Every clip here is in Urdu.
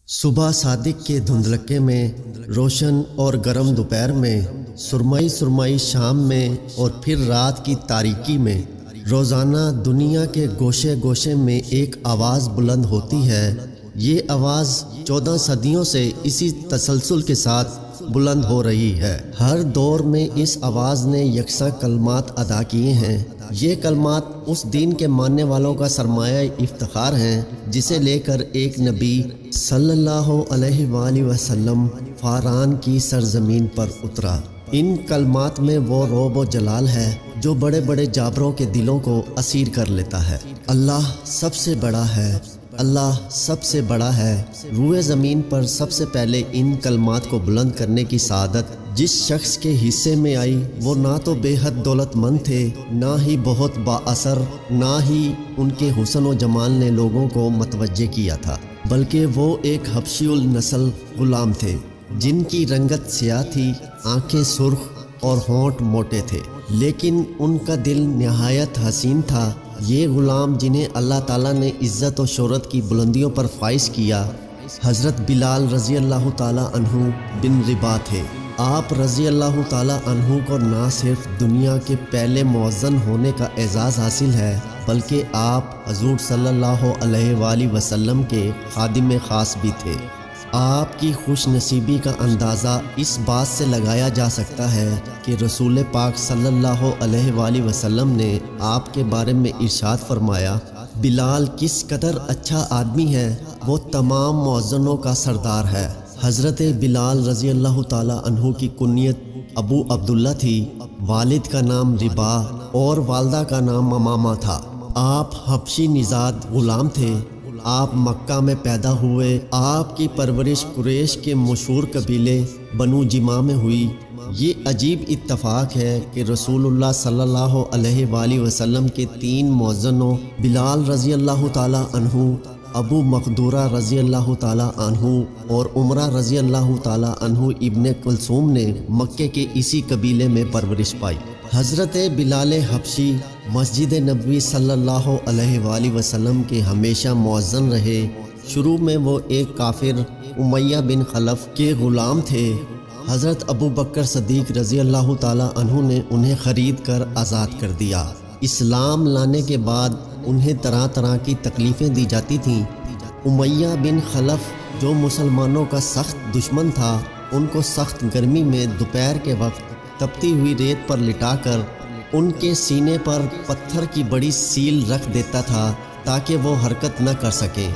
صبح صادق کے دھندلکے میں، روشن اور گرم دوپہر میں، سرمائی سرمائی شام میں، اور پھر رات کی تاریکی میں روزانہ دنیا کے گوشے گوشے میں ایک آواز بلند ہوتی ہے۔ یہ آواز 14 صدیوں سے اسی تسلسل کے ساتھ بلند ہو رہی ہے۔ ہر دور میں اس آواز نے یکساں کلمات ادا کیے ہیں۔ یہ کلمات اس دین کے ماننے والوں کا سرمایہ افتخار ہیں جسے لے کر ایک نبی صلی اللہ علیہ وآلہ وسلم فاران کی سرزمین پر اترا۔ ان کلمات میں وہ رعب و جلال ہے جو بڑے بڑے جابروں کے دلوں کو اسیر کر لیتا ہے۔ اللہ سب سے بڑا ہے، اللہ سب سے بڑا ہے۔ روئے زمین پر سب سے پہلے ان کلمات کو بلند کرنے کی سعادت جس شخص کے حصے میں آئی وہ نہ تو بے حد دولت مند تھے، نہ ہی بہت با اثر، نہ ہی ان کے حسن و جمال نے لوگوں کو متوجہ کیا تھا، بلکہ وہ ایک حبشی النسل غلام تھے جن کی رنگت سیاہ تھی، آنکھیں سرخ اور ہونٹ موٹے تھے، لیکن ان کا دل نہایت حسین تھا۔ یہ غلام جنہیں اللہ تعالیٰ نے عزت و شہرت کی بلندیوں پر فائز کیا، حضرت بلال رضی اللہ تعالیٰ عنہ بن رباح تھے۔ آپ رضی اللہ تعالیٰ عنہ کو نہ صرف دنیا کے پہلے مؤذن ہونے کا اعزاز حاصل ہے بلکہ آپ حضور صلی اللہ علیہ وآلہ وسلم کے خادم خاص بھی تھے۔ آپ کی خوش نصیبی کا اندازہ اس بات سے لگایا جا سکتا ہے کہ رسول پاک صلی اللہ علیہ وآلہ وسلم نے آپ کے بارے میں ارشاد فرمایا، بلال کس قدر اچھا آدمی ہے، وہ تمام مؤذنوں کا سردار ہے۔ حضرت بلال رضی اللہ تعالیٰ عنہ کی کنیت ابو عبداللہ تھی، والد کا نام رباح اور والدہ کا نام امامہ تھا۔ آپ حبشی نژاد غلام تھے۔ آپ مکہ میں پیدا ہوئے۔ آپ کی پرورش قریش کے مشہور قبیلے بنو جماح میں ہوئی۔ یہ عجیب اتفاق ہے کہ رسول اللہ صلی اللہ علیہ وآلہ وسلم کے 3 مؤذنوں بلال رضی اللہ تعالیٰ عنہ، ابو مقدورہ رضی اللہ تعالیٰ عنہ اور عمرہ رضی اللہ تعالیٰ عنہ ابن کلثوم نے مکے کے اسی قبیلے میں پرورش پائی۔ حضرت بلال حبشی مسجد نبوی صلی اللہ علیہ وآلہ وسلم کے ہمیشہ مؤذن رہے۔ شروع میں وہ ایک کافر امیہ بن خلف کے غلام تھے۔ حضرت ابو بکر صدیق رضی اللہ تعالیٰ عنہ نے انہیں خرید کر آزاد کر دیا۔ اسلام لانے کے بعد انہیں طرح طرح کی تکلیفیں دی جاتی تھیں۔ امیہ بن خلف جو مسلمانوں کا سخت دشمن تھا، ان کو سخت گرمی میں دوپہر کے وقت تپتی ہوئی ریت پر لٹا کر ان کے سینے پر پتھر کی بڑی سیل رکھ دیتا تھا تاکہ وہ حرکت نہ کر سکیں،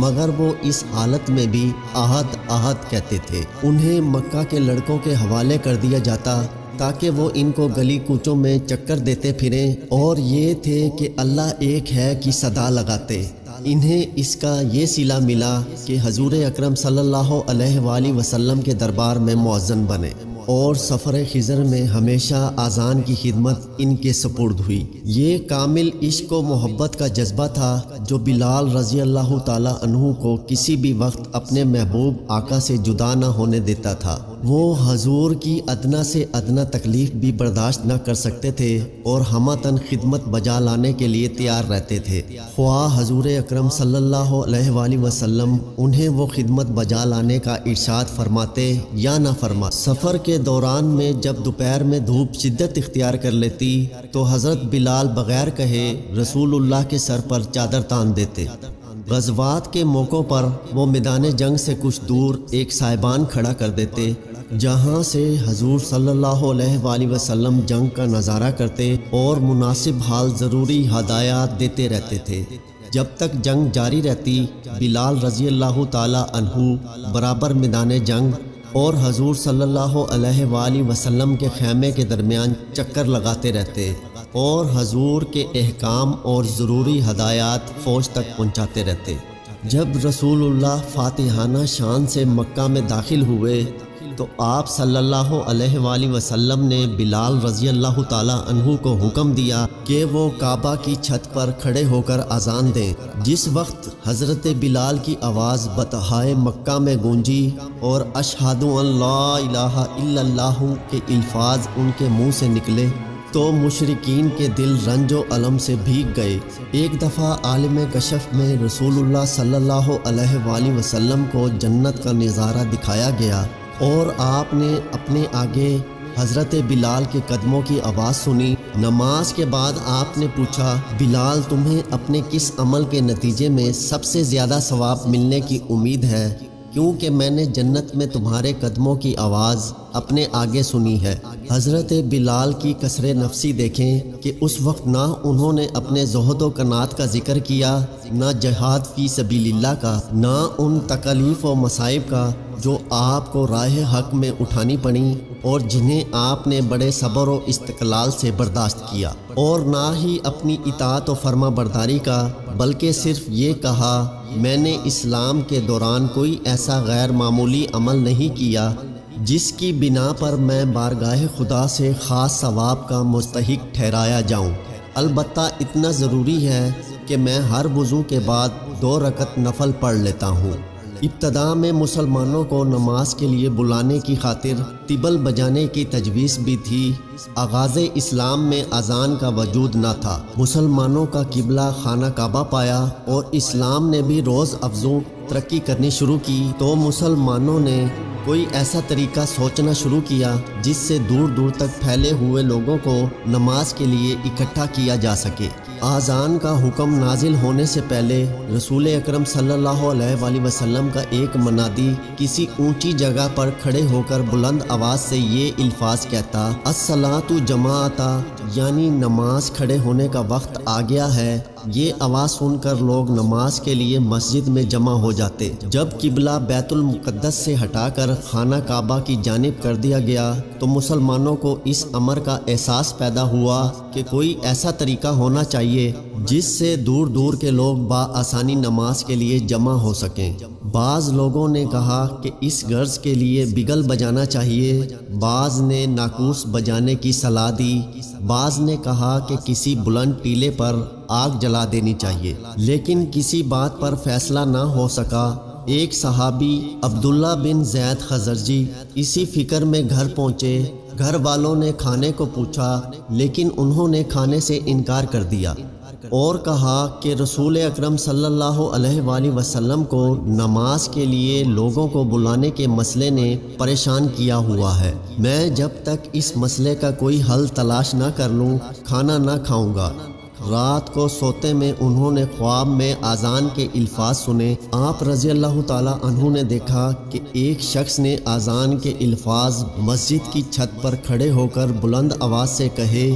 مگر وہ اس حالت میں بھی احد احد کہتے تھے۔ انہیں مکہ کے لڑکوں کے حوالے کر دیا جاتا تاکہ وہ ان کو گلی کوچوں میں چکر دیتے پھریں اور یہ تھے کہ اللہ ایک ہے کی صدا لگاتے۔ انہیں اس کا یہ صلہ ملا کہ حضور اکرم صلی اللہ علیہ وآلہ وسلم کے دربار میں مؤذن بنے اور سفر خضر میں ہمیشہ اذان کی خدمت ان کے سپرد ہوئی۔ یہ کامل عشق و محبت کا جذبہ تھا جو بلال رضی اللہ تعالیٰ عنہ کو کسی بھی وقت اپنے محبوب آقا سے جدا نہ ہونے دیتا تھا۔ وہ حضور کی ادنا سے ادنا تکلیف بھی برداشت نہ کر سکتے تھے اور ہمتاً خدمت بجا لانے کے لیے تیار رہتے تھے، خواہ حضور اکرم صلی اللہ علیہ وآلہ وسلم انہیں وہ خدمت بجا لانے کا ارشاد فرماتے یا نہ فرما۔ سفر کے دوران میں جب دوپہر میں دھوپ شدت اختیار کر لیتی تو حضرت بلال بغیر کہے رسول اللہ کے سر پر چادر تان دیتے۔ غزوات کے موقعوں پر وہ میدان جنگ سے کچھ دور ایک سائبان کھڑا کر دیتے جہاں سے حضور صلی اللہ علیہ وآلہ وسلم جنگ کا نظارہ کرتے اور مناسب حال ضروری ہدایات دیتے رہتے تھے۔ جب تک جنگ جاری رہتی، بلال رضی اللہ تعالیٰ عنہ برابر میدان جنگ اور حضور صلی اللہ علیہ وآلہ وسلم کے خیمے کے درمیان چکر لگاتے رہتے اور حضور کے احکام اور ضروری ہدایات فوج تک پہنچاتے رہتے۔ جب رسول اللہ فاتحانہ شان سے مکہ میں داخل ہوئے تو آپ صلی اللہ علیہ وآلہ وسلم نے بلال رضی اللہ تعالیٰ عنہ کو حکم دیا کہ وہ کعبہ کی چھت پر کھڑے ہو کر اذان دیں۔ جس وقت حضرت بلال کی آواز بتہائے مکہ میں گونجی اور اشہد ان لا الہ الا اللہ کے الفاظ ان کے منہ سے نکلے تو مشرکین کے دل رنج و الم سے بھیگ گئے۔ ایک دفعہ عالم کشف میں رسول اللہ صلی اللہ علیہ وآلہ وسلم کو جنت کا نظارہ دکھایا گیا اور آپ نے اپنے آگے حضرت بلال کے قدموں کی آواز سنی۔ نماز کے بعد آپ نے پوچھا، بلال تمہیں اپنے کس عمل کے نتیجے میں سب سے زیادہ ثواب ملنے کی امید ہے؟ کیونکہ میں نے جنت میں تمہارے قدموں کی آواز اپنے آگے سنی ہے۔ حضرت بلال کی کسر نفسی دیکھیں کہ اس وقت نہ انہوں نے اپنے زہد و قناعت کا ذکر کیا، نہ جہاد فی سبیل اللہ کا، نہ ان تکالیف و مصائب کا جو آپ کو راہ حق میں اٹھانی پڑیں اور جنہیں آپ نے بڑے صبر و استقلال سے برداشت کیا، اور نہ ہی اپنی اطاعت و فرما برداری کا، بلکہ صرف یہ کہا، میں نے اسلام کے دوران کوئی ایسا غیر معمولی عمل نہیں کیا جس کی بنا پر میں بارگاہ خدا سے خاص ثواب کا مستحق ٹھہرایا جاؤں۔ البتہ اتنا ضروری ہے کہ میں ہر وضو کے بعد 2 رکعت نفل پڑھ لیتا ہوں۔ ابتدا میں مسلمانوں کو نماز کے لیے بلانے کی خاطر طبل بجانے کی تجویز بھی تھی۔ آغاز اسلام میں اذان کا وجود نہ تھا۔ مسلمانوں کا قبلہ خانہ کعبہ پایا اور اسلام نے بھی روز افزوں ترقی کرنی شروع کی تو مسلمانوں نے کوئی ایسا طریقہ سوچنا شروع کیا جس سے دور دور تک پھیلے ہوئے لوگوں کو نماز کے لیے اکٹھا کیا جا سکے۔ اذان کا حکم نازل ہونے سے پہلے رسول اکرم صلی اللہ علیہ وآلہ وسلم کا ایک منادی کسی اونچی جگہ پر کھڑے ہو کر بلند آواز سے یہ الفاظ کہتا، الصلاۃ جماعتا، یعنی نماز کھڑے ہونے کا وقت آ گیا ہے۔ یہ آواز سن کر لوگ نماز کے لیے مسجد میں جمع ہو جاتے۔ جب قبلہ بیت المقدس سے ہٹا کر خانہ کعبہ کی جانب کر دیا گیا تو مسلمانوں کو اس امر کا احساس پیدا ہوا کہ کوئی ایسا طریقہ ہونا چاہیے جس سے دور دور کے لوگ بآسانی نماز کے لیے جمع ہو سکیں۔ بعض لوگوں نے کہا کہ اس غرض کے لیے بگل بجانا چاہیے، بعض نے ناقوس بجانے کی صلاح دی، بعض نے کہا کہ کسی بلند ٹیلے پر آگ جلا دینی چاہیے، لیکن کسی بات پر فیصلہ نہ ہو سکا۔ ایک صحابی عبداللہ بن زید خزرجی اسی فکر میں گھر پہنچے۔ گھر والوں نے کھانے کو پوچھا لیکن انہوں نے کھانے سے انکار کر دیا اور کہا کہ رسول اکرم صلی اللہ علیہ وآلہ وسلم کو نماز کے لیے لوگوں کو بلانے کے مسئلے نے پریشان کیا ہوا ہے، میں جب تک اس مسئلے کا کوئی حل تلاش نہ کر لوں کھانا نہ کھاؤں گا۔ رات کو سوتے میں انہوں نے خواب میں اذان کے الفاظ سنے۔ آپ رضی اللہ تعالی عنہ نے دیکھا کہ ایک شخص نے اذان کے الفاظ مسجد کی چھت پر کھڑے ہو کر بلند آواز سے کہے۔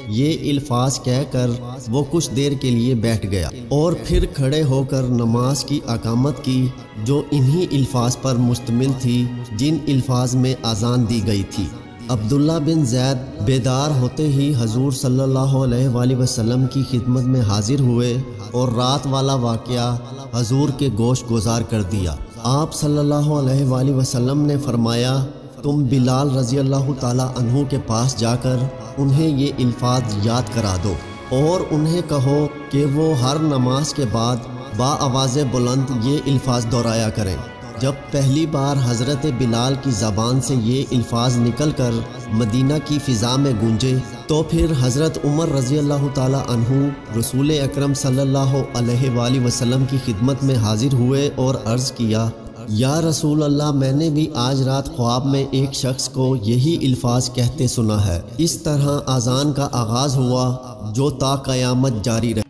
یہ الفاظ کہہ کر وہ کچھ دیر کے لیے بیٹھ گیا اور پھر کھڑے ہو کر نماز کی اقامت کی جو انہی الفاظ پر مشتمل تھی جن الفاظ میں اذان دی گئی تھی۔ عبداللہ بن زید بیدار ہوتے ہی حضور صلی اللہ علیہ وآلہ وسلم کی خدمت میں حاضر ہوئے اور رات والا واقعہ حضور کے گوش گزار کر دیا۔ آپ صلی اللہ علیہ وآلہ وسلم نے فرمایا، تم بلال رضی اللہ تعالی عنہ کے پاس جا کر انہیں یہ الفاظ یاد کرا دو اور انہیں کہو کہ وہ ہر نماز کے بعد بآواز بلند یہ الفاظ دہرایا کریں۔ جب پہلی بار حضرت بلال کی زبان سے یہ الفاظ نکل کر مدینہ کی فضا میں گونجے تو پھر حضرت عمر رضی اللہ تعالی عنہ رسول اکرم صلی اللہ علیہ وآلہ وسلم کی خدمت میں حاضر ہوئے اور عرض کیا، یا رسول اللہ، میں نے بھی آج رات خواب میں ایک شخص کو یہی الفاظ کہتے سنا ہے۔ اس طرح اذان کا آغاز ہوا جو تا قیامت جاری رہے۔